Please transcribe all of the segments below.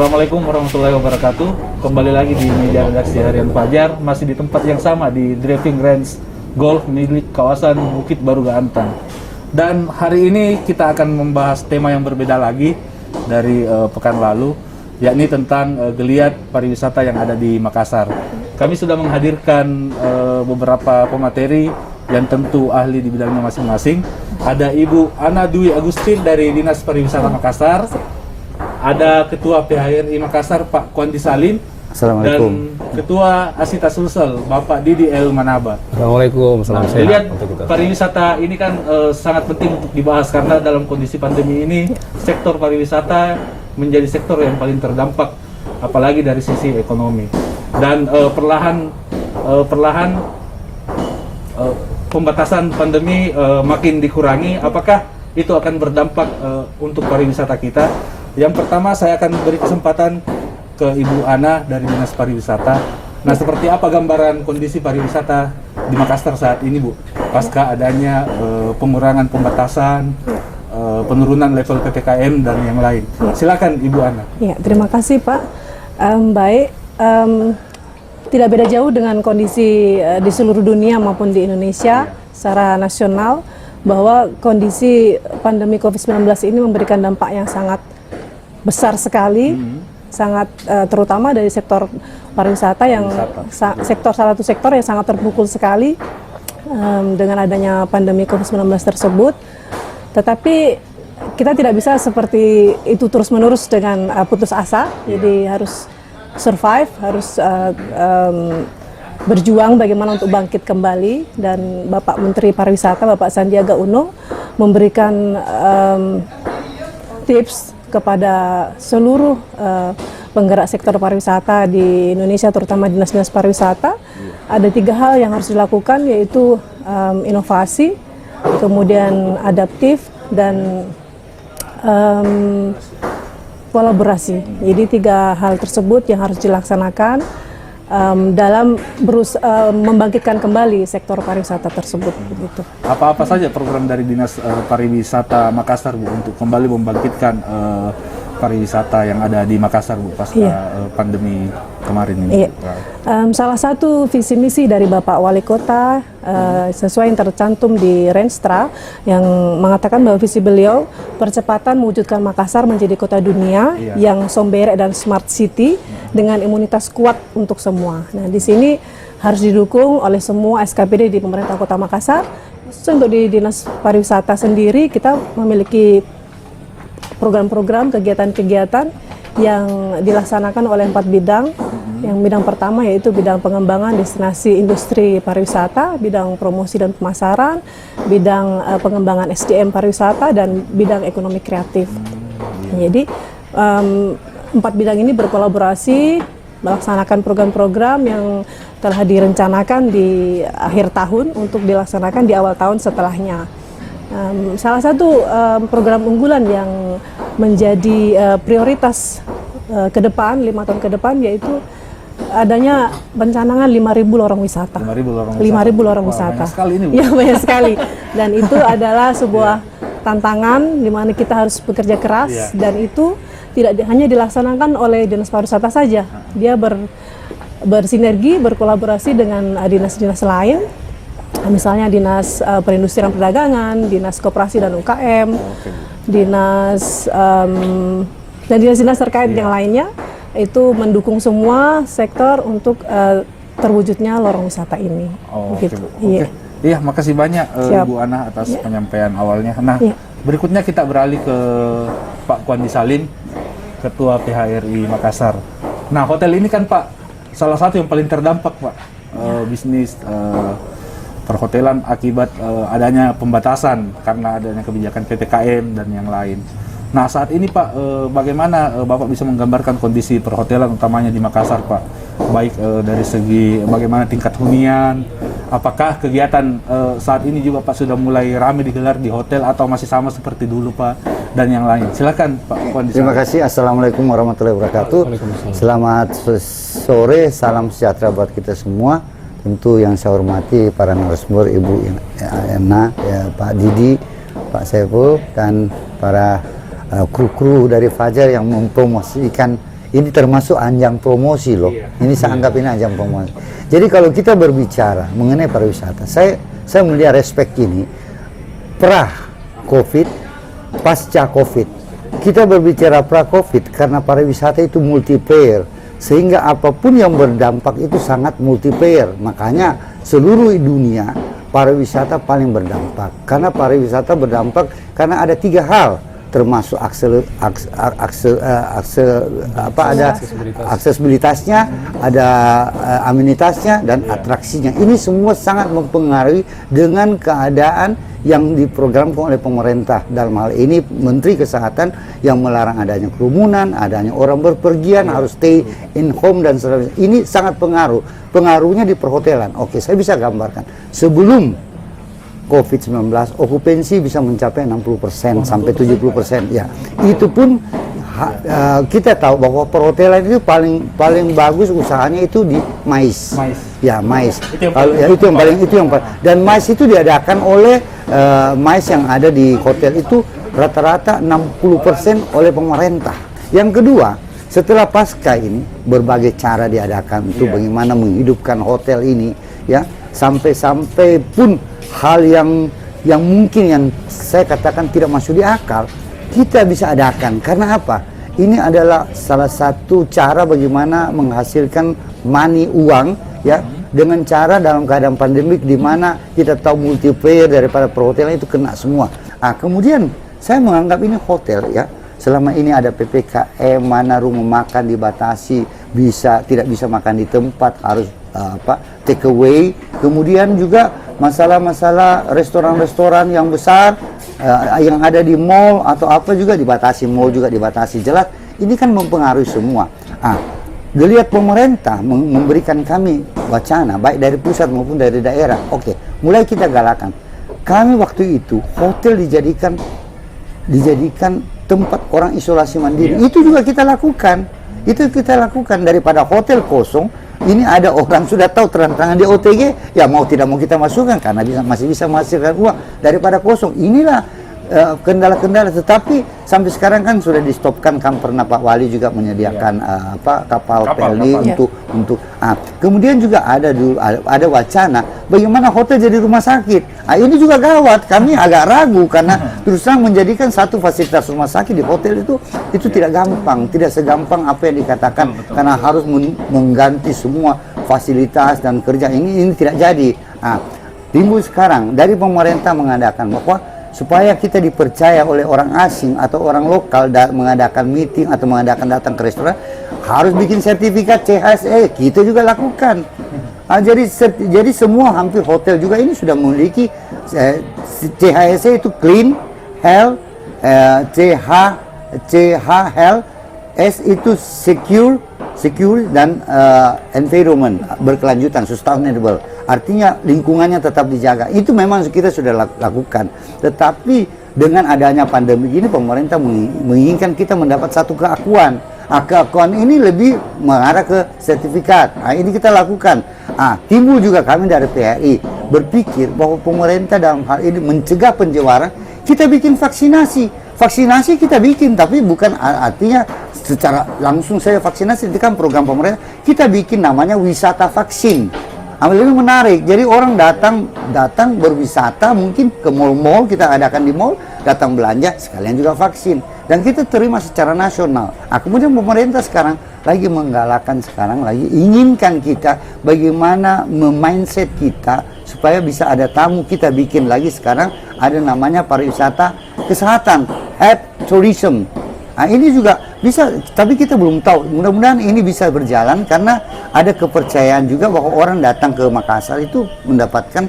Assalamualaikum warahmatullahi wabarakatuh. Kembali lagi di meja redaksi Harian Fajar, masih di tempat yang sama di driving range golf milik kawasan Bukit Baru Gaantang. Dan hari ini kita akan membahas tema yang berbeda lagi dari pekan lalu, yakni tentang geliat pariwisata yang ada di Makassar. Kami sudah menghadirkan beberapa pemateri yang tentu ahli di bidangnya masing-masing. Ada Ibu Ana Dwi Agustin dari Dinas Pariwisata Makassar, ada Ketua PHRI Makassar Pak Kwandi Salim, dan Ketua Asita Sulsel Bapak Didi El Manaba. Assalamualaikum, salam sehat. Lihat pariwisata ini kan sangat penting untuk dibahas karena dalam kondisi pandemi ini sektor pariwisata menjadi sektor yang paling terdampak, apalagi dari sisi ekonomi. Dan perlahan pembatasan pandemi makin dikurangi. Apakah itu akan berdampak untuk pariwisata kita? Yang pertama saya akan beri kesempatan ke Ibu Ana dari Dinas Pariwisata. Nah, seperti apa gambaran kondisi pariwisata di Makassar saat ini, Bu? Pasca adanya pengurangan pembatasan, penurunan level PPKM dan yang lain. Silakan Ibu Ana. Ya, terima kasih Pak. Baik, tidak beda jauh dengan kondisi di seluruh dunia maupun di Indonesia secara nasional, bahwa kondisi pandemi COVID-19 ini memberikan dampak yang sangat besar sekali, sangat terutama dari sektor pariwisata yang salah satu sektor yang sangat terpukul sekali dengan adanya pandemi COVID-19 tersebut. Tetapi kita tidak bisa seperti itu terus-menerus dengan putus asa. Jadi harus survive, harus berjuang bagaimana untuk bangkit kembali. Dan Bapak Menteri Pariwisata, Bapak Sandiaga Uno, memberikan tips kepada seluruh penggerak sektor pariwisata di Indonesia, terutama dinas-dinas pariwisata. Ada 3 hal yang harus dilakukan, yaitu inovasi, kemudian adaptif, dan kolaborasi. Jadi 3 hal tersebut yang harus dilaksanakan dalam membangkitkan kembali sektor pariwisata tersebut. Begitu. Apa-apa saja program dari Dinas Pariwisata Makassar, Bu, untuk kembali membangkitkan pariwisata yang ada di Makassar, Bu, pasca pandemi kemarin ini? Salah satu visi misi dari Bapak Wali Kota sesuai yang tercantum di Renstra, yang mengatakan bahwa visi beliau percepatan mewujudkan Makassar menjadi kota dunia yang sombere dan smart city dengan imunitas kuat untuk semua. Nah, di sini harus didukung oleh semua SKPD di pemerintah Kota Makassar. Untuk di Dinas Pariwisata sendiri, kita memiliki program-program, kegiatan-kegiatan yang dilaksanakan oleh 4 bidang. Yang bidang pertama yaitu bidang pengembangan destinasi industri pariwisata, bidang promosi dan pemasaran, bidang pengembangan SDM pariwisata, dan bidang ekonomi kreatif. Jadi 4 bidang ini berkolaborasi melaksanakan program-program yang telah direncanakan di akhir tahun untuk dilaksanakan di awal tahun setelahnya. Salah satu program unggulan yang menjadi prioritas ke depan, 5 tahun ke depan, yaitu adanya pencanangan 5.000 lorong wisata. 5.000 lorong wisata. Banyak sekali ini, Bu. Ya, banyak sekali. Dan itu adalah sebuah tantangan di mana kita harus bekerja keras, dan itu tidak hanya dilaksanakan oleh Dinas Pariwisata saja. Dia bersinergi, berkolaborasi dengan dinas-dinas lain. Misalnya Dinas Perindustrian Perdagangan, Dinas Koperasi dan UKM, Dinas dan dinas-dinas terkait yang lainnya, itu mendukung semua sektor untuk terwujudnya lorong wisata ini. Iya, makasih banyak Ibu Ana atas penyampaian awalnya. Nah, berikutnya kita beralih ke Pak Kwandi Salim, Ketua PHRI Makassar. Nah, hotel ini kan, Pak, salah satu yang paling terdampak, Pak, bisnis perhotelan akibat adanya pembatasan karena adanya kebijakan PPKM dan yang lain. Nah, saat ini, Pak, bagaimana Bapak bisa menggambarkan kondisi perhotelan utamanya di Makassar, Pak? Baik dari segi bagaimana tingkat hunian, apakah kegiatan saat ini juga, Pak, sudah mulai ramai digelar di hotel atau masih sama seperti dulu, Pak, dan yang lain? Silakan, Pak Kwandi. Terima kasih. Assalamualaikum warahmatullahi wabarakatuh. Selamat sore, salam sejahtera buat kita semua. Tentu yang saya hormati para narasumber, Ibu Ana, Pak Didi, Pak Saiful, dan para kru-kru dari Fajar yang mempromosikan Ini termasuk ajang promosi loh. Ini saya anggap ini ajang promosi. Jadi kalau kita berbicara mengenai pariwisata, saya melihat respect ini pra COVID, pasca COVID. Kita berbicara pra COVID karena pariwisata itu multiplayer, sehingga apapun yang berdampak itu sangat multiplayer. Makanya seluruh dunia pariwisata paling berdampak. Karena pariwisata berdampak karena ada 3 hal, termasuk aksesibilitasnya, ada amenitasnya, dan atraksinya. Ini semua sangat mempengaruhi dengan keadaan yang diprogramkan oleh pemerintah. Dalam hal ini Menteri Kesehatan yang melarang adanya kerumunan, adanya orang berpergian, harus stay in home dan sebagainya. Ini sangat pengaruhnya di perhotelan. Oke, saya bisa gambarkan. Sebelum COVID-19, okupansi bisa mencapai 60% sampai 70%. Ya, itu pun kita tahu bahwa perhotelan itu paling bagus usahanya itu di MICE. Ya, MICE. Itu yang paling. Dan MICE itu diadakan oleh MICE yang ada di hotel itu rata-rata 60% oleh pemerintah. Yang kedua, setelah pasca ini berbagai cara diadakan untuk bagaimana menghidupkan hotel ini, ya, sampai pun hal yang mungkin yang saya katakan tidak masuk di akal kita bisa adakan. Karena apa? Ini adalah salah satu cara bagaimana menghasilkan uang, ya, dengan cara dalam keadaan pandemik di mana kita tahu multiplayer daripada perhotelan itu kena semua. Kemudian saya menganggap ini hotel, ya, selama ini ada PPKM, mana rumah makan dibatasi, tidak bisa makan di tempat, harus take away. Kemudian juga masalah restoran-restoran yang besar yang ada di mall atau apa juga dibatasi, mall juga dibatasi. Jelas ini kan mempengaruhi semua. Dilihat pemerintah memberikan kami wacana baik dari pusat maupun dari daerah. Oke, mulai kita galakan. Kami waktu itu hotel dijadikan tempat orang isolasi mandiri. Itu juga kita lakukan. Daripada hotel kosong. Ini ada orang sudah tahu terang-terangan di OTG, ya mau tidak mau kita masukkan karena masih bisa menghasilkan uang daripada kosong. Inilah kendala-kendala. Tetapi sampai sekarang kan sudah di-stopkan. Kan pernah Pak Wali juga menyediakan kapal pelni untuk. Kemudian juga ada wacana bagaimana hotel jadi rumah sakit. Ini juga gawat. Kami agak ragu karena terus terang menjadikan satu fasilitas rumah sakit di hotel itu tidak gampang, tidak segampang apa yang dikatakan. Karena harus mengganti semua fasilitas dan kerja ini tidak jadi. Timbul sekarang dari pemerintah mengadakan bahwa supaya kita dipercaya oleh orang asing atau orang lokal mengadakan meeting atau datang ke restoran, harus bikin sertifikat CHSE. Kita juga lakukan. Jadi semua hampir hotel juga ini sudah memiliki CHSE, itu clean, health, health, S itu secure dan environment, berkelanjutan, sustainable. Artinya lingkungannya tetap dijaga. Itu memang kita sudah lakukan. Tetapi dengan adanya pandemi ini pemerintah menginginkan kita mendapat satu keakuan. Keakuan ini lebih mengarah ke sertifikat. Ini kita lakukan. Timbul juga kami dari PRI berpikir bahwa pemerintah dalam hal ini mencegah penjewaran. Kita bikin vaksinasi kita bikin, tapi bukan artinya secara langsung saya vaksinasi. Itu kan program pemerintah. Kita bikin namanya wisata vaksin. Lebih menarik. Jadi orang datang berwisata, mungkin ke mall-mall, kita adakan di mall, datang belanja sekalian juga vaksin, dan kita terima secara nasional. Kemudian pemerintah sekarang lagi menggalakkan, inginkan kita bagaimana mindset kita supaya bisa ada tamu. Kita bikin lagi sekarang ada namanya pariwisata kesehatan, health tourism. Ini juga bisa, tapi kita belum tahu. Mudah-mudahan ini bisa berjalan karena ada kepercayaan juga bahwa orang datang ke Makassar itu mendapatkan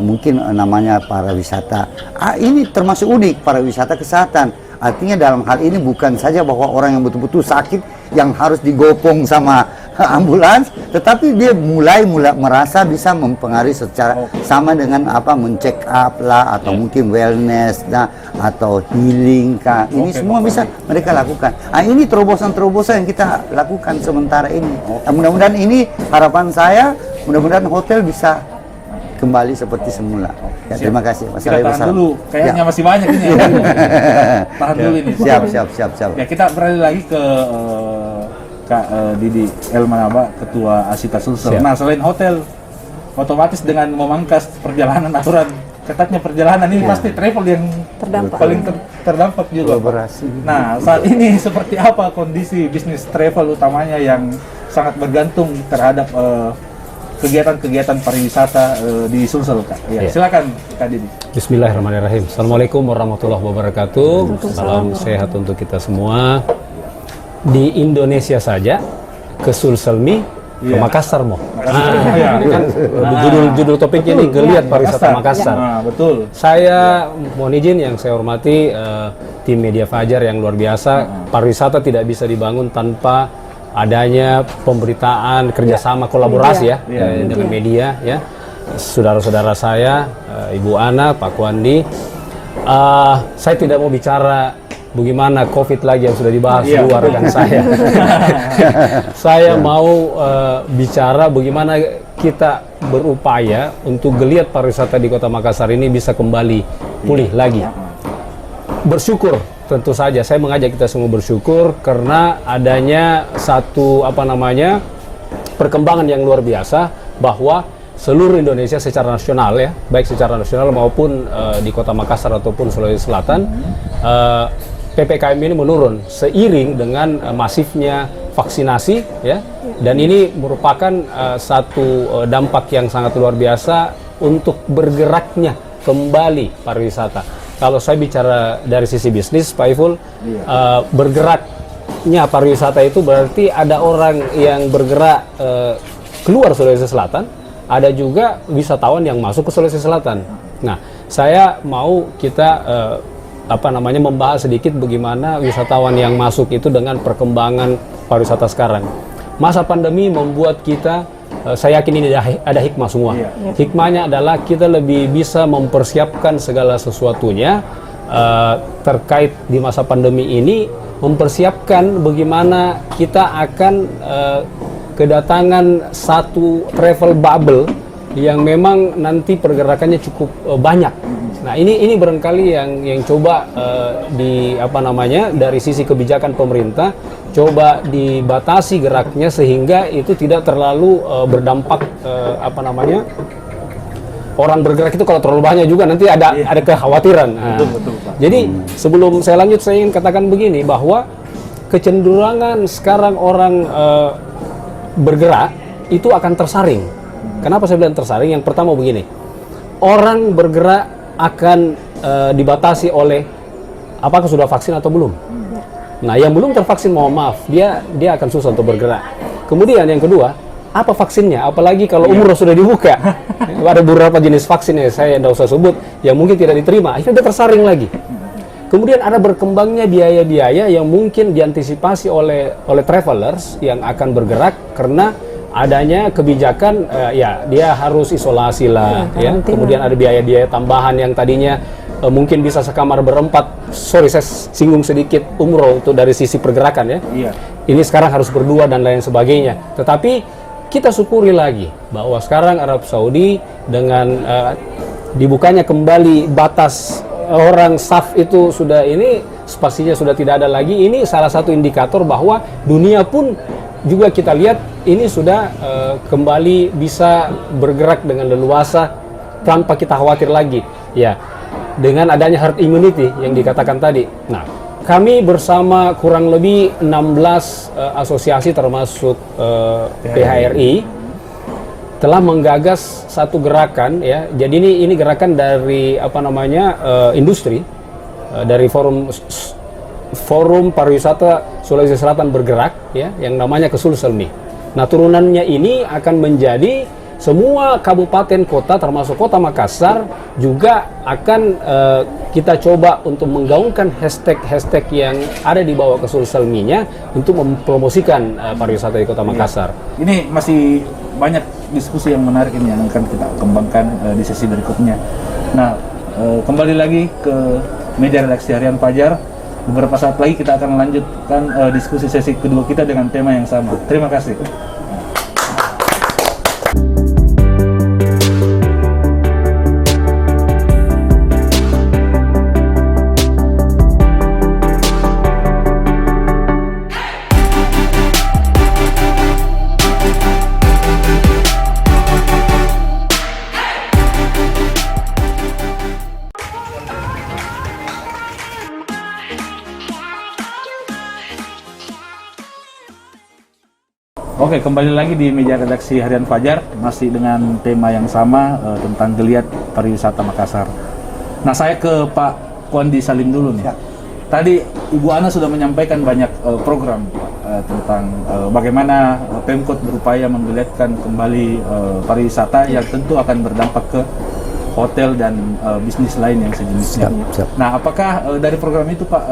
mungkin namanya pariwisata. Ini termasuk unik, pariwisata kesehatan. Artinya dalam hal ini bukan saja bahwa orang yang betul-betul sakit yang harus digopong sama ambulans, tetapi dia mulai merasa bisa mempengaruhi secara sama dengan men-check up lah, atau mungkin wellness atau healing ini semua bisa mereka lakukan. Ini terobosan-terobosan yang kita lakukan sementara ini. Mudah-mudahan ini harapan saya, mudah-mudahan hotel bisa kembali seperti semula. Terima kasih. Kita tahan dulu, kayaknya masih banyak ini. Tahan dulu ini. Siap. Ya, kita beralih lagi ke Kak Didi Elmanaba, Ketua Asita Sulsel. Nah, selain hotel, otomatis dengan memangkas perjalanan, aturan ketatnya perjalanan ini pasti travel yang Terdampak. paling terdampak juga. Kolaborasi. Nah, saat ini seperti apa kondisi bisnis travel utamanya yang sangat bergantung terhadap kegiatan-kegiatan pariwisata di Sulsel, Kak? Ya, silakan Kak Didi. Bismillahirrahmanirrahim. Assalamualaikum warahmatullahi wabarakatuh. Salam sehat untuk kita semua. Di Indonesia saja, ke Sulselmi, ke Makassar mau. Judul topiknya ini Geliat Pariwisata Makassar. Nah, betul. Saya mohon izin yang saya hormati tim Media Fajar yang luar biasa. Pariwisata tidak bisa dibangun tanpa adanya pemberitaan, kerjasama, kolaborasi dengan media ya. Saudara-saudara saya, Ibu Ana, Pak Kwandi, saya tidak mau bicara bagaimana COVID lagi yang sudah dibahas dua rekan saya. Saya mau bicara bagaimana kita berupaya untuk geliat pariwisata di Kota Makassar ini bisa kembali pulih lagi. Bersyukur tentu saja, saya mengajak kita semua bersyukur karena adanya satu perkembangan yang luar biasa bahwa seluruh Indonesia secara nasional ya, baik secara nasional maupun di Kota Makassar ataupun Sulawesi Selatan, PPKM ini menurun seiring dengan masifnya vaksinasi ya, dan ini merupakan satu dampak yang sangat luar biasa untuk bergeraknya kembali pariwisata. Kalau saya bicara dari sisi bisnis, Pak Iful, bergeraknya pariwisata itu berarti ada orang yang bergerak keluar Sulawesi Selatan, ada juga wisatawan yang masuk ke Sulawesi Selatan. Nah, saya mau kita membahas sedikit bagaimana wisatawan yang masuk itu dengan perkembangan pariwisata sekarang. Masa pandemi membuat kita, saya yakin ini ada hikmah semua. Hikmahnya adalah kita lebih bisa mempersiapkan segala sesuatunya terkait di masa pandemi ini, mempersiapkan bagaimana kita akan kedatangan satu travel bubble yang memang nanti pergerakannya cukup banyak. Nah, ini barangkali yang coba dari sisi kebijakan pemerintah coba dibatasi geraknya sehingga itu tidak terlalu berdampak orang bergerak itu kalau terlalu banyak juga nanti ada kekhawatiran. Nah, betul, Pak. Jadi sebelum saya lanjut saya ingin katakan begini bahwa kecenderungan sekarang orang bergerak itu akan tersaring. Kenapa saya bilang tersaring? Yang pertama begini, orang bergerak akan dibatasi oleh apakah sudah vaksin atau belum. Nah, yang belum tervaksin mohon maaf, dia akan susah untuk bergerak. Kemudian yang kedua, apa vaksinnya? Apalagi kalau umur sudah dibuka. Ada beberapa jenis vaksin yang saya tidak usah sebut yang mungkin tidak diterima, itu udah tersaring lagi. Kemudian ada berkembangnya biaya-biaya yang mungkin diantisipasi oleh travelers yang akan bergerak karena adanya kebijakan dia harus isolasi lah ya. Kemudian ada biaya-biaya tambahan yang tadinya mungkin bisa sekamar berempat. Sorry, saya singgung sedikit umroh itu dari sisi pergerakan ya. Ini sekarang harus berdua dan lain sebagainya. Tetapi kita syukuri lagi bahwa sekarang Arab Saudi dengan dibukanya kembali batas orang saf itu sudah ini spasinya sudah tidak ada lagi. Ini salah satu indikator bahwa dunia pun juga kita lihat ini sudah kembali bisa bergerak dengan leluasa tanpa kita khawatir lagi ya, dengan adanya herd immunity yang dikatakan tadi. Nah, kami bersama kurang lebih 16 asosiasi termasuk PHRI telah menggagas satu gerakan ya. Jadi ini gerakan dari industri dari forum pariwisata Sulawesi Selatan bergerak ya, yang namanya Kesulselmi. Nah, turunannya ini akan menjadi semua kabupaten kota termasuk Kota Makassar juga akan kita coba untuk menggaungkan hashtag yang ada di bawah Kesulselminya untuk mempromosikan pariwisata di Kota Makassar. Ini masih banyak diskusi yang menarik ini yang akan kita kembangkan di sesi berikutnya. Nah, kembali lagi ke meja redaksi harian Fajar. Beberapa saat lagi kita akan melanjutkan diskusi sesi kedua kita dengan tema yang sama. Terima kasih. Oke, kembali lagi di meja redaksi Harian Fajar, masih dengan tema yang sama tentang geliat pariwisata Makassar. Nah, saya ke Pak Kwandi Salim dulu nih. Tadi Ibu Ana sudah menyampaikan banyak program tentang bagaimana Pemkot berupaya menggeliatkan kembali pariwisata yang tentu akan berdampak ke hotel dan bisnis lain yang sejenisnya. Siap. Nah, apakah dari program itu Pak,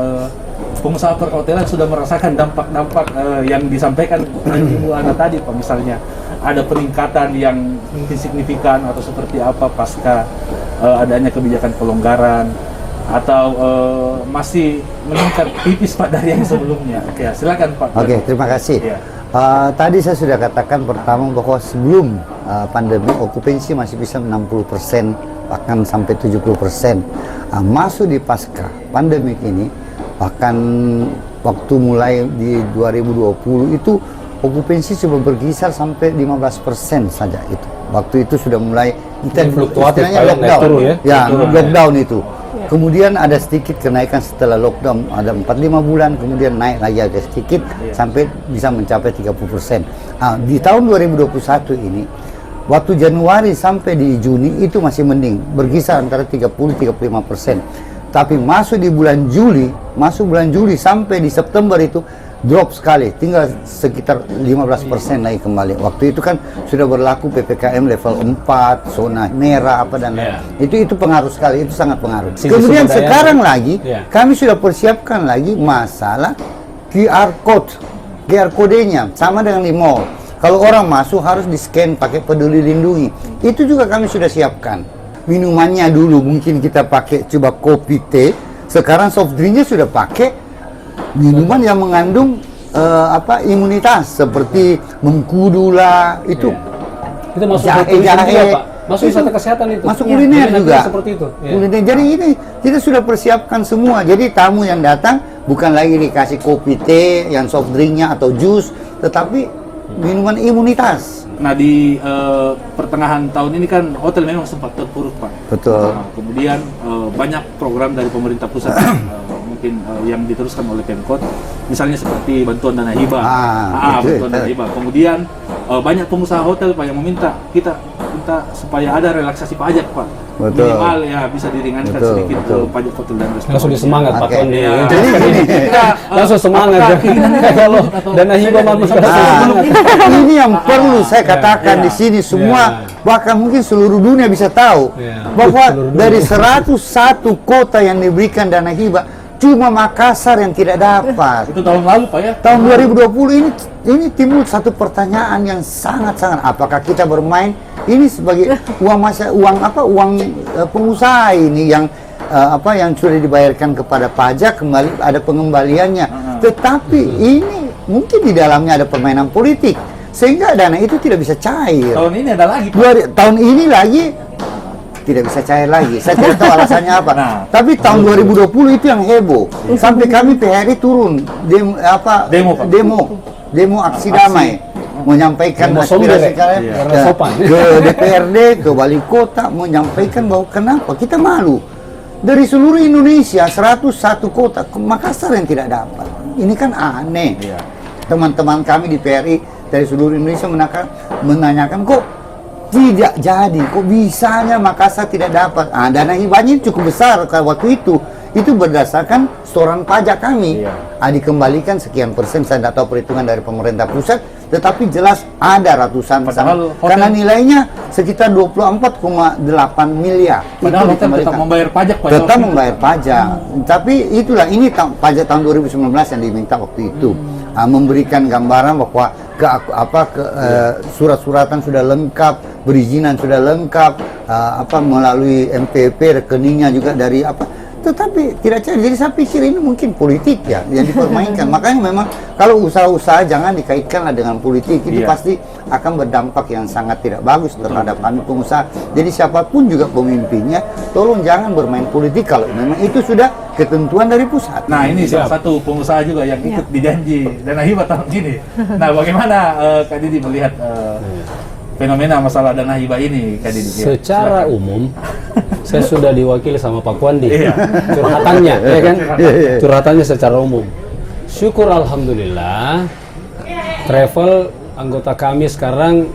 pengusaha perhotelan sudah merasakan dampak-dampak yang disampaikan oleh Ibu Ana tadi Pak? Misalnya ada peningkatan yang mungkin signifikan atau seperti apa pasca adanya kebijakan pelonggaran, atau masih meningkat tipis Pak dari yang sebelumnya? Oke, silakan Pak. Oke, terima kasih. Ya. Tadi saya sudah katakan pertama bahwa sebelum pandemi okupansi masih bisa 60%, bahkan sampai 70%. Masuk di pasca pandemik ini, bahkan waktu mulai di 2020 itu okupansi coba berkisar sampai 15% saja itu. Waktu itu sudah mulai fluktuatif, istilahnya lockdown. Lockdown itu. Kemudian ada sedikit kenaikan setelah lockdown, ada 4-5 bulan, kemudian naik lagi agak sedikit sampai bisa mencapai 30%. Di tahun 2021 ini, waktu Januari sampai di Juni itu masih mending, berkisar antara 30-35%. Tapi masuk bulan Juli sampai di September itu drop sekali, tinggal sekitar 15% naik kembali. Waktu itu kan sudah berlaku PPKM level 4, zona merah apa dan lain. Itu pengaruh sekali, itu sangat pengaruh. Kemudian sekarang lagi kami sudah persiapkan lagi masalah QR code-nya sama dengan di mall. Kalau orang masuk harus di-scan pakai Peduli Lindungi. Itu juga kami sudah siapkan. Minumannya dulu mungkin kita pakai coba kopi, teh. Sekarang soft drinknya sudah pakai minuman yang mengandung imunitas seperti mengkudu lah itu. Itu masuk jahe, Pak. Masuk wisata kesehatan itu. Masuk kuliner juga. Seperti itu. Kuliner. Jadi ini kita sudah persiapkan semua. Jadi tamu yang datang bukan lagi dikasih kopi, teh, yang soft drinknya atau jus, tetapi minuman imunitas. Nah, di pertengahan tahun ini kan hotel memang sempat terpuruk Pak. Betul. Kemudian banyak program dari pemerintah pusat mungkin yang diteruskan oleh Pemkot, misalnya seperti bantuan dana hibah. Bantuan dana hibah. Kemudian banyak pengusaha hotel Pak yang minta supaya ada relaksasi pajak Pak. Betul. Minimal ya bisa diringankan sedikit pajak hotel dan restoran. Langsung semangat Pak Tony. Jadi langsung semangat kalau dana hibah ini yang perlu saya katakan di sini semua, bahkan mungkin seluruh dunia bisa tahu bahwa dari 101 kota yang diberikan dana hibah cuma Makassar yang tidak dapat. Itu tahun lalu Pak ya? Tahun 2020 ini timbul satu pertanyaan yang sangat-sangat, apakah kita bermain ini sebagai uang pengusaha ini yang yang sudah dibayarkan kepada pajak kembali ada pengembaliannya. Tetapi ini mungkin di dalamnya ada permainan politik sehingga dana itu tidak bisa cair. Tahun ini ada lagi Pak. Tahun ini lagi tidak bisa cair lagi. Saya tidak tahu alasannya apa. Tapi tahun 2020 itu yang heboh. Sampai kami PHRI turun demo aksi damai, menyampaikan aspirasi kalian ke DPRD, ke wali kota, menyampaikan bahwa kenapa kita malu. Dari seluruh Indonesia 101 kota, Makassar yang tidak dapat. Ini kan aneh. Teman-teman kami di PRI dari seluruh Indonesia menanyakan kok tidak jadi, kok bisanya Makassar tidak dapat. Dana hibahnya cukup besar waktu itu berdasarkan setoran pajak kami. Dikembalikan sekian persen, saya tidak tahu perhitungan dari pemerintah pusat, tetapi jelas ada ratusan karena nilainya sekitar 24,8 miliar. Padahal hotel tetap membayar pajak Pak. Tetap membayar pajak. Tapi itulah, ini pajak tahun 2019 yang diminta waktu itu. Memberikan gambaran bahwa surat-suratan sudah lengkap, perizinan sudah lengkap, melalui MPP rekeningnya juga dari tetapi tidak cair. Jadi saya pikir ini mungkin politik ya yang dipermainkan. Makanya memang kalau usaha-usaha jangan dikaitkanlah dengan politik, itu pasti akan berdampak yang sangat tidak bagus terhadap kami pengusaha. Jadi siapapun juga pemimpinnya, tolong jangan bermain politik kalau memang itu sudah ketentuan dari pusat. Nah, ini salah satu pengusaha juga yang ikut dijanji dana hibah tahun ini. Nah, bagaimana Kak Didi melihat fenomena masalah dana hibah ini, Kak Didi? Secara umum, saya sudah diwakili sama Pak Kwandi. Curhatannya, ya kan? Curhatannya secara umum. Syukur alhamdulillah, travel anggota kami sekarang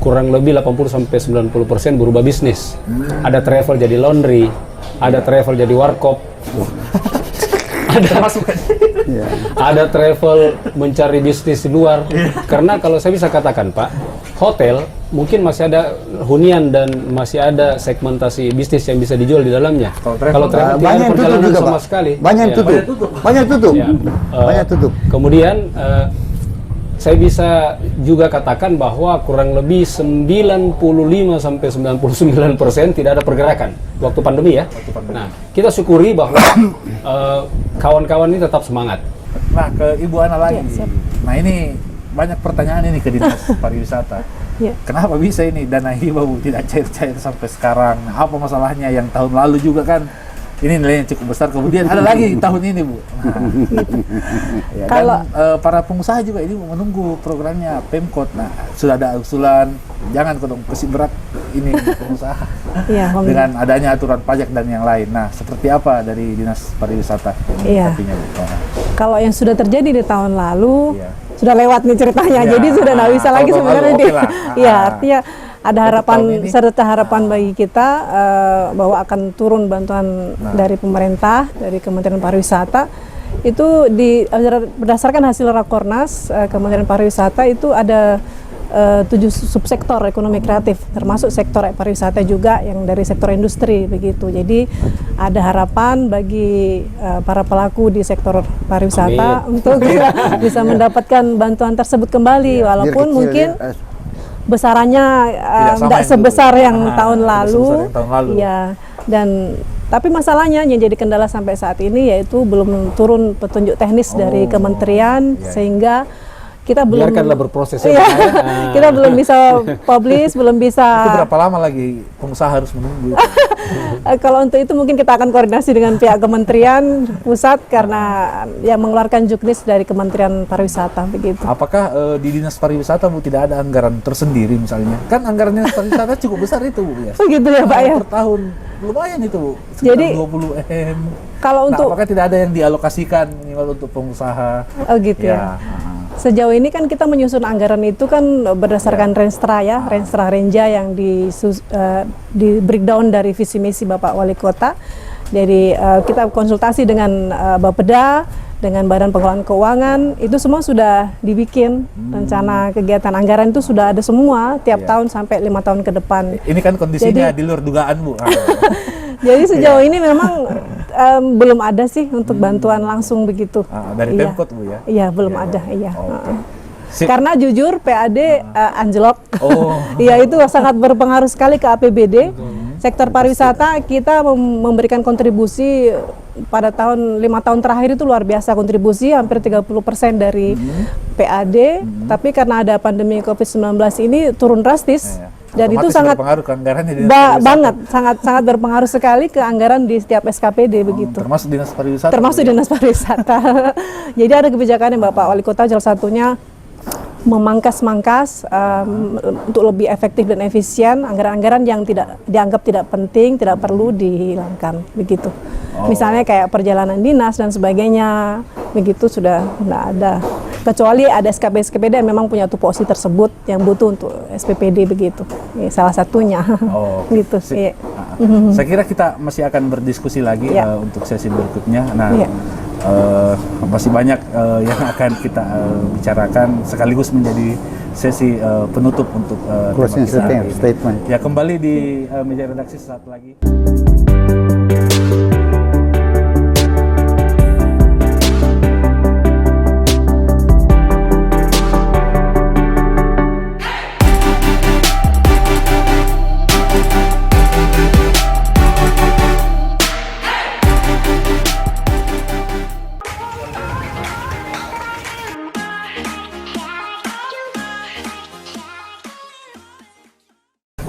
kurang lebih 80-90% berubah bisnis. Ada travel jadi laundry, ada travel jadi warkop, ada travel mencari bisnis di luar. Karena kalau saya bisa katakan Pak, hotel mungkin masih ada hunian dan masih ada segmentasi bisnis yang bisa dijual di dalamnya. Kalau travel tidak ada perjalanan juga, sama Pak. sekali. Banyak Ya. tutup. Banyak tutup. Ya, Banyak tutup. Kemudian saya bisa juga katakan bahwa kurang lebih 95-99% tidak ada pergerakan waktu pandemi ya. Nah, kita syukuri bahwa kawan-kawan ini tetap semangat. Nah, ke Ibu Ana lagi. Ya, siap. Nah, ini banyak pertanyaan ini ke Dinas Pariwisata. Ya. Kenapa bisa ini dana hibah Bu tidak cair-cair sampai sekarang? Nah, apa masalahnya yang tahun lalu juga kan ini nilainya cukup besar, kemudian ada lagi tahun ini Bu. Nah, ya, Kalau para pengusaha juga ini menunggu programnya Pemkot. Nah, sudah ada usulan jangan dong kasih berat ini pengusaha Iya, dengan adanya aturan pajak dan yang lain. Nah, seperti apa dari Dinas Pariwisata Iya. menyikapinya, Bu? Nah, kalau yang sudah terjadi di tahun lalu Iya. sudah lewat nih ceritanya, Iya. jadi sudah nggak bisa lagi Tahun sebenarnya. lalu, oke lah. Iya, artinya ada Untuk harapan tahun ini. serta harapan bagi kita bahwa akan turun bantuan dari pemerintah, dari Kementerian Pariwisata. Itu berdasarkan hasil Rakornas Kementerian Pariwisata itu ada 7 subsektor ekonomi kreatif, termasuk sektor pariwisata juga yang dari sektor industri begitu. Jadi ada harapan bagi para pelaku di sektor pariwisata untuk bisa mendapatkan bantuan tersebut kembali, walaupun Biar kecil, mungkin ya. besarannya sama tidak yang sebesar dulu. yang tahun Tidak lalu. sebesar yang tahun lalu. Ya, dan tapi masalahnya yang jadi kendala sampai saat ini yaitu belum turun petunjuk teknis dari kementerian, sehingga kita belum Biarkanlah berproses. Iya, kita belum bisa publish, belum itu bisa. berapa lama lagi pengusaha harus menunggu? Kalau untuk itu mungkin kita akan koordinasi dengan pihak kementerian pusat karena yang mengeluarkan juknis dari Kementerian Pariwisata begitu. Apakah di Dinas Pariwisata Bu tidak ada anggaran tersendiri misalnya? Kan anggaran Dinas Pariwisata cukup besar itu Bu ya. Begitu ya Pak ya. Per tahun lumayan itu Bu. Jadi, 20 M. Kalau Nah, untuk apakah tidak ada yang dialokasikan minimal untuk pengusaha? oh gitu ya. Sejauh ini kan kita menyusun anggaran itu kan berdasarkan Renstra ya, Renstra Renja yang di breakdown dari visi misi Bapak Wali Kota. Jadi kita konsultasi dengan Bapeda, dengan Badan Pengelolaan Keuangan, itu semua sudah dibikin. Rencana kegiatan anggaran itu sudah ada semua tiap tahun sampai 5 tahun ke depan. Ini kan kondisinya Jadi- di luar dugaan Bu. Jadi sejauh ini memang belum ada sih untuk bantuan langsung begitu. Dari Iya. Pemkot Bu ya? Iya, belum Iya, ada. iya. Iya. Oke. Heeh. Sip. Karena jujur PAD anjlok. Oh. Iya, itu sangat berpengaruh sekali ke APBD. Sektor pariwisata kita memberikan kontribusi pada 5 tahun terakhir itu luar biasa, kontribusi hampir 30% dari PAD, tapi karena ada pandemi Covid-19 ini turun drastis. Iya. Dan itu Otomatis sangat berpengaruh ke anggarannya Dinas Pariwisata. banget, sangat berpengaruh sekali ke anggaran di setiap SKPD begitu. Termasuk Dinas Pariwisata. Termasuk Bu, ya? Dinas Pariwisata. Jadi ada kebijakan yang Bapak Wali Kota salah satunya memangkas-mangkas untuk lebih efektif dan efisien anggaran-anggaran yang dianggap tidak penting, tidak perlu dihilangkan begitu. Misalnya kayak perjalanan dinas dan sebagainya, begitu sudah tidak ada. Kecuali ada SKPD yang memang punya tupoksi tersebut yang butuh untuk SPPD begitu. Ini salah satunya. Oh, gitu. sip. Iya. Saya kira kita masih akan berdiskusi lagi Iya. untuk sesi berikutnya. Nah, Iya. masih banyak yang akan kita bicarakan sekaligus menjadi sesi penutup untuk tema Closing kita hari ini. statement. Ya, kembali di meja redaksi saat lagi.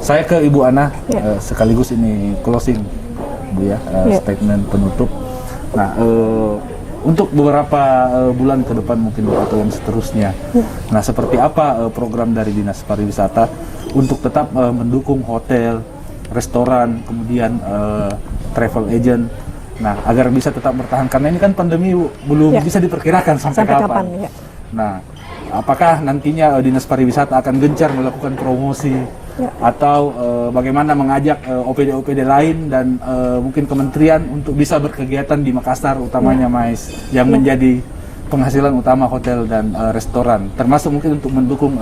Saya ke Ibu Ana, sekaligus ini closing, Bu ya, statement penutup. Nah, untuk beberapa bulan ke depan mungkin Bu, atau yang seterusnya. Nah, seperti apa program dari Dinas Pariwisata untuk tetap mendukung hotel, restoran, kemudian travel agent. Nah, agar bisa tetap bertahan karena ini kan pandemi Bu, belum bisa diperkirakan sampai kapan. Ya. Nah, apakah nantinya Dinas Pariwisata akan gencar melakukan promosi atau bagaimana mengajak OPD-OPD lain dan mungkin kementerian untuk bisa berkegiatan di Makassar utamanya Mais yang menjadi penghasilan utama hotel dan restoran, termasuk mungkin untuk mendukung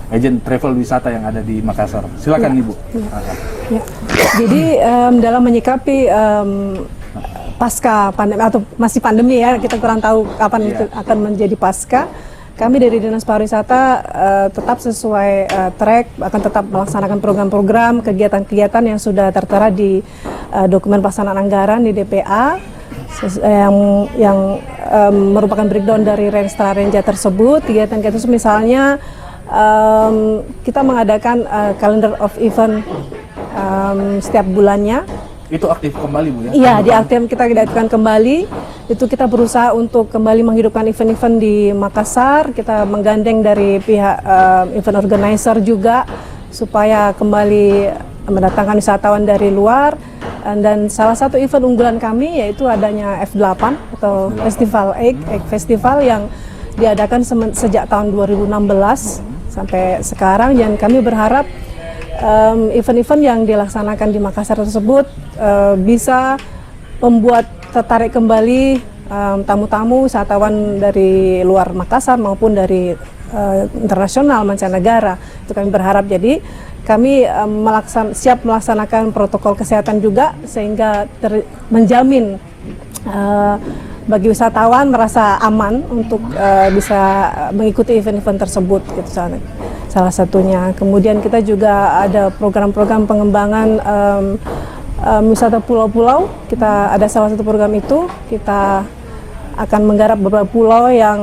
agen travel wisata yang ada di Makassar. Silakan Ibu. Ya. Jadi dalam menyikapi pasca pandemi atau masih pandemi ya, kita kurang tahu kapan itu akan menjadi pasca. Kami dari Dinas Pariwisata tetap sesuai track, akan tetap melaksanakan program-program, kegiatan-kegiatan yang sudah tertera di dokumen pelaksanaan anggaran di DPA yang merupakan breakdown dari Renstra Renja tersebut. Kegiatan-kegiatan itu misalnya kita mengadakan calendar of event setiap bulannya. Itu aktif kembali Bu ya? Iya, kita aktifkan kembali. Itu kita berusaha untuk kembali menghidupkan event-event di Makassar. Kita menggandeng dari pihak event organizer juga supaya kembali mendatangkan wisatawan dari luar. Dan salah satu event unggulan kami yaitu adanya F8 atau Festival Egg Festival yang diadakan sejak tahun 2016 sampai sekarang, dan kami berharap event-event yang dilaksanakan di Makassar tersebut bisa membuat tertarik kembali tamu-tamu wisatawan dari luar Makassar maupun dari internasional mancanegara. Itu kami berharap. Jadi kami siap melaksanakan protokol kesehatan juga sehingga menjamin bagi wisatawan merasa aman untuk bisa mengikuti event-event tersebut gitu salah satunya. Kemudian kita juga ada program-program pengembangan wisata pulau-pulau. Kita ada salah satu program itu, kita akan menggarap beberapa pulau yang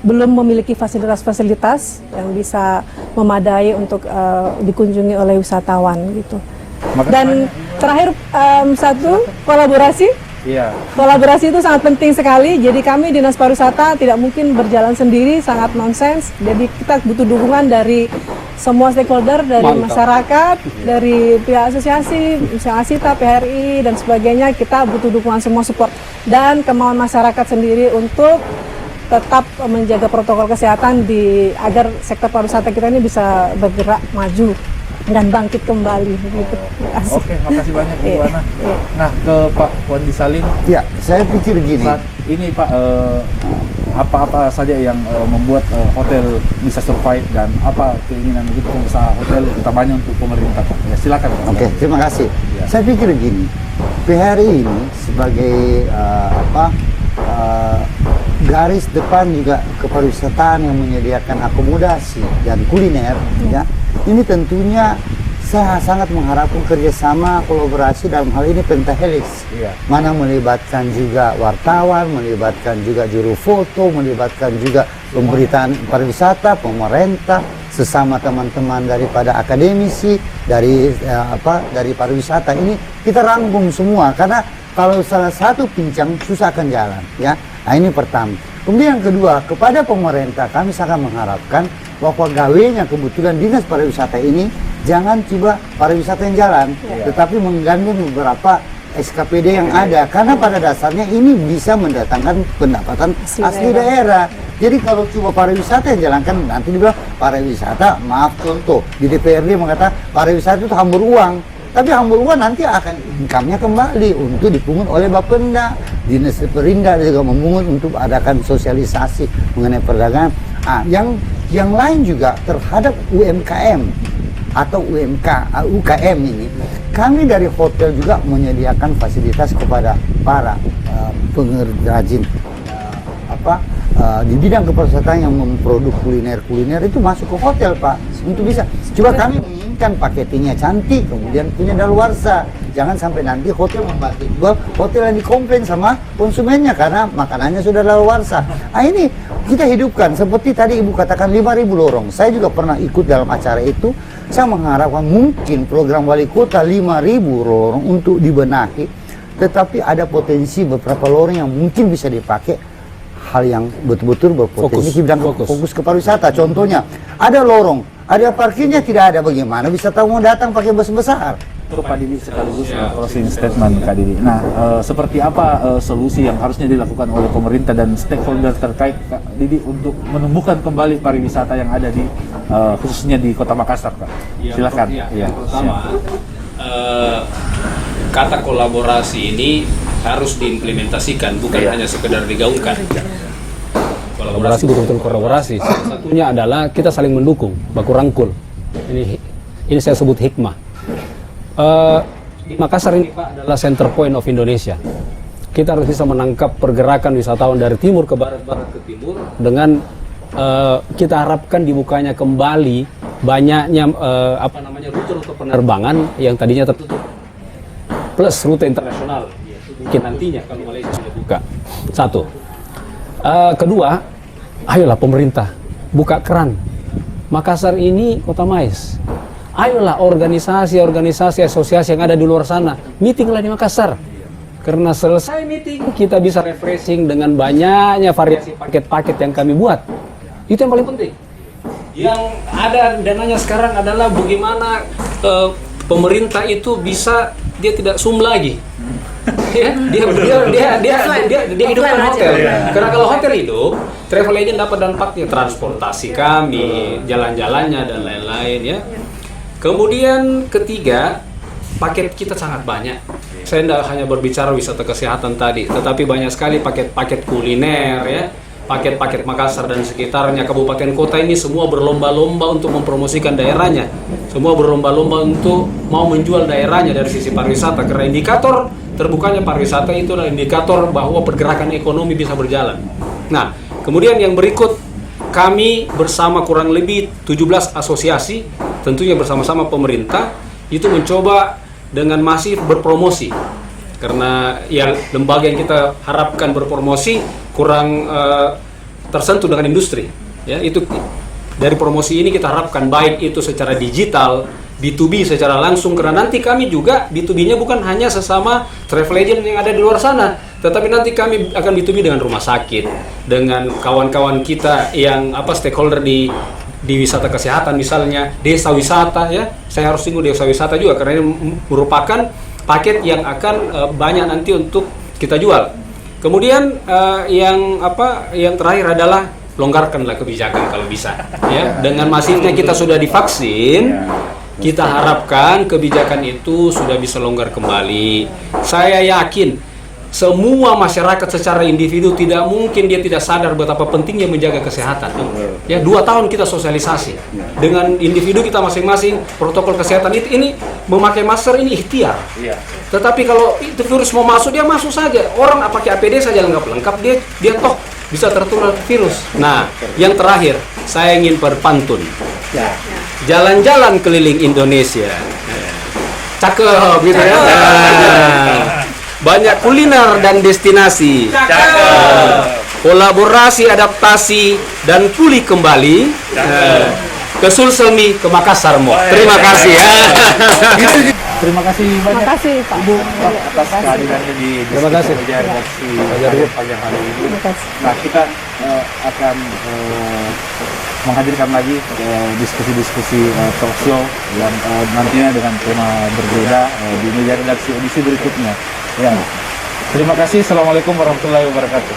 belum memiliki fasilitas-fasilitas yang bisa memadai untuk dikunjungi oleh wisatawan gitu. Dan terakhir satu kolaborasi. Iya. Kolaborasi itu sangat penting sekali. Jadi kami Dinas Pariwisata tidak mungkin berjalan sendiri, sangat nonsens. Jadi kita butuh dukungan dari semua stakeholder, dari masyarakat, dari pihak asosiasi, misalnya ASITA, PHRI dan sebagainya. Kita butuh dukungan semua, support dan kemauan masyarakat sendiri untuk tetap menjaga protokol kesehatan agar sektor pariwisata kita ini bisa bergerak maju dan bangkit kembali begitu. Oke, makasih banyak Bu Ana. Nah, ke Pak Wandi Salim. Ya, saya pikir gini. Saat ini Pak, apa-apa saja yang membuat hotel bisa survive dan apa keinginan untuk pengusaha hotel utamanya untuk pemerintah Pak? Ya, silakan Pak. Oke, terima kasih. Ya. Saya pikir gini, PHRI ini sebagai garis depan juga kepariwisataan yang menyediakan akomodasi dan kuliner, ya. Ini tentunya saya sangat mengharapkan kerjasama kolaborasi dalam hal ini Pentahelix, mana melibatkan juga wartawan, melibatkan juga juru foto, melibatkan juga pemberitaan pariwisata, pemerintah, sesama teman-teman daripada akademisi dari dari pariwisata. Ini kita rangkum semua karena kalau salah satu pincang susah akan jalan, ya. Nah, ini pertama. Kemudian yang kedua, kepada pemerintah kami sangat mengharapkan bahwa gawenya kebetulan Dinas Pariwisata ini jangan coba pariwisata yang jalan, tetapi menggandeng beberapa SKPD yang ada, karena pada dasarnya ini bisa mendatangkan pendapatan asli daerah. Jadi kalau coba pariwisata yang jalankan, nanti dibilang pariwisata, maaf contoh, di DPRD mengatakan pariwisata itu hambur uang. Tapi hambur uang nanti akan income-nya kembali untuk dipungut oleh Bapenda, Dinas Perindah juga memungut untuk adakan sosialisasi mengenai perdagangan. Yang lain juga terhadap UMKM atau UKM ini, kami dari hotel juga menyediakan fasilitas kepada para pengrajin di bidang kepariwisataan yang memproduk kuliner itu masuk ke hotel Pak, untuk bisa. Coba kami menginginkan paketingnya cantik, kemudian punya daluarsa. Jangan sampai nanti hotel membantu jual, hotel yang dikomplain sama konsumennya karena makanannya sudah daluarsa. Nah, ini kita hidupkan seperti tadi Ibu katakan 5.000 lorong. Saya juga pernah ikut dalam acara itu. Saya mengharapkan mungkin program wali kota 5.000 lorong untuk dibenahi, tetapi ada potensi beberapa lorong yang mungkin bisa dipakai hal yang betul-betul berpotensi di bidang fokus ke pariwisata. Contohnya, ada lorong, ada parkirnya tidak ada, bagaimana wisatawan mau datang pakai bus besar? Untuk Pak Didi sekaligus closing statement Kak Didi. Nah, seperti apa solusi yang harusnya dilakukan oleh pemerintah dan stakeholder terkait Kak Didi untuk menumbuhkan kembali pariwisata yang ada di khususnya di Kota Makassar, Kak? Silakan. Yang pertama, kata kolaborasi ini harus diimplementasikan, bukan hanya sekedar digaungkan. Kolaborasi betul-betul kolaborasi. Salah satunya adalah kita saling mendukung, baku rangkul. Ini saya sebut hikmah. Di Makassar ini Pak adalah center point of Indonesia. Kita harus bisa menangkap pergerakan wisatawan dari timur ke barat, barat ke timur dengan kita harapkan dibukanya kembali banyaknya rute-rute penerbangan yang tadinya tertutup plus rute internasional mungkin nantinya kalau Malaysia sudah buka. Satu. Kedua, ayolah pemerintah buka keran. Makassar ini kota mais. Ayolah organisasi, asosiasi yang ada di luar sana, meetinglah di Makassar. Karena selesai meeting, kita bisa refreshing dengan banyaknya variasi paket-paket yang kami buat. Itu yang paling penting. Yang ada dananya sekarang adalah bagaimana pemerintah itu bisa, dia tidak sum lagi. Ya, dia hidupkan hotel. Karena kalau hotel hidup, travel agent dapat dampaknya transportasi kami, jalan-jalannya dan lain-lain ya. Kemudian ketiga, paket kita sangat banyak. Saya tidak hanya berbicara wisata kesehatan tadi, tetapi banyak sekali paket-paket kuliner ya, paket-paket Makassar dan sekitarnya, kabupaten kota ini semua berlomba-lomba untuk mempromosikan daerahnya. Semua berlomba-lomba untuk mau menjual daerahnya dari sisi pariwisata, karena indikator terbukanya pariwisata itu adalah indikator bahwa pergerakan ekonomi bisa berjalan. Nah, kemudian yang berikut, kami bersama kurang lebih 17 asosiasi, tentunya bersama-sama pemerintah, itu mencoba dengan masif berpromosi. Karena ya lembaga yang kita harapkan berpromosi kurang tersentuh dengan industri. Ya, itu dari promosi ini kita harapkan baik itu secara digital, B2B secara langsung, karena nanti kami juga B2B-nya bukan hanya sesama travel agent yang ada di luar sana, tetapi nanti kami akan B2B dengan rumah sakit, dengan kawan-kawan kita yang stakeholder di wisata kesehatan, misalnya desa wisata ya. Saya harus singgung desa wisata juga karena ini merupakan paket yang akan banyak nanti untuk kita jual. Kemudian yang terakhir adalah longgarkanlah kebijakan kalau bisa ya. Dengan masifnya kita sudah divaksin, kita harapkan kebijakan itu sudah bisa longgar kembali. Saya yakin semua masyarakat secara individu tidak mungkin dia tidak sadar betapa pentingnya menjaga kesehatan. Ya, 2 tahun kita sosialisasi dengan individu kita masing-masing, protokol kesehatan ini memakai masker ini ikhtiar. Tetapi kalau itu virus mau masuk, dia masuk saja. Orang pakai APD saja lengkap, dia toh bisa tertular virus. Nah, yang terakhir saya ingin berpantun. Jalan-jalan keliling Indonesia. Cakep gitu ya. Banyak kuliner dan destinasi. Kolaborasi, adaptasi, dan pulih kembali. Ke Sulselmi, ke Makassar mo. Terima kasih ya. Terima kasih banyak. Terima kasih Pak. Ibu atas kehadirannya di Terima kasih. redaksi pagi hari ini. Nah, kita akan menghadirkan lagi diskusi-diskusi talk show yang nantinya dengan tema berbeda di meja redaksi edisi berikutnya. Ya. Terima kasih. Assalamualaikum warahmatullahi wabarakatuh.